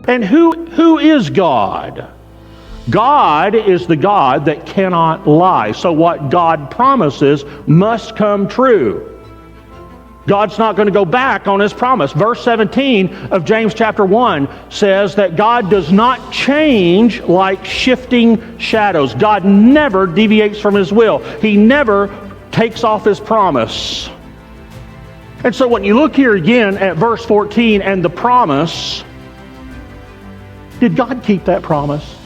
And who is God? God is the God that cannot lie. So what God promises must come true. God's not going to go back on His promise. Verse 17 of James chapter 1 says that God does not change like shifting shadows. God never deviates from His will. He never takes off His promise. And so when you look here again at verse 14 and the promise, did God keep that promise?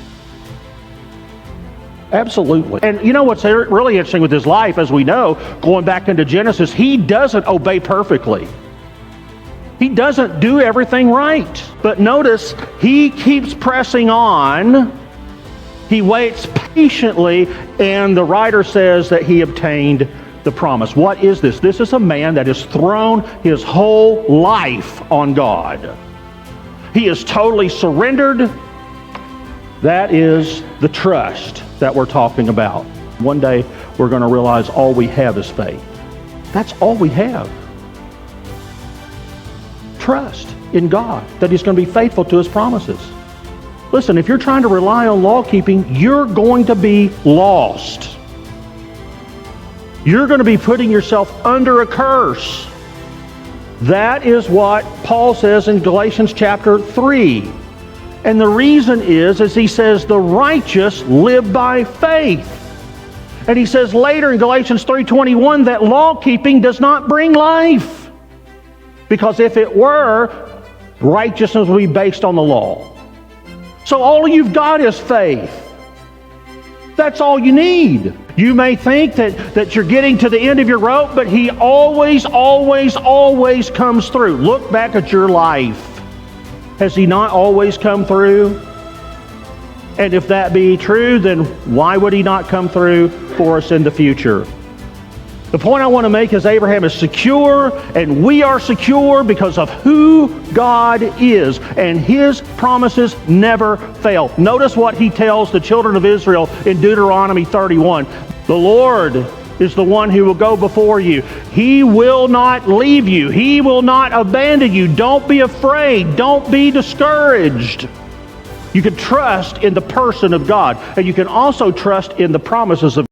Absolutely. And you know what's really interesting with His life, as we know, going back into Genesis, He doesn't obey perfectly. He doesn't do everything right. But notice, He keeps pressing on. He waits patiently, and the writer says that He obtained the promise. What is this? This is a man that has thrown his whole life on God. He is totally surrendered. That is the trust that we're talking about. One day we're going to realize all we have is faith. That's all we have. Trust in God that He's going to be faithful to His promises. Listen, if you're trying to rely on law keeping, you're going to be lost. You're going to be putting yourself under a curse. That is what Paul says in Galatians chapter 3. And the reason is, as he says, the righteous live by faith. And he says later in Galatians 3:21 that law keeping does not bring life. Because if it were, righteousness would be based on the law. So all you've got is faith. That's all you need. You may think that you're getting to the end of your rope, but He always, always, always comes through. Look back at your life. Has He not always come through? And if that be true, then why would He not come through for us in the future? The point I want to make is Abraham is secure, and we are secure because of who God is, and His promises never fail. Notice what He tells the children of Israel in Deuteronomy 31. The Lord is the one who will go before you. He will not leave you. He will not abandon you. Don't be afraid. Don't be discouraged. You can trust in the person of God, and you can also trust in the promises of God.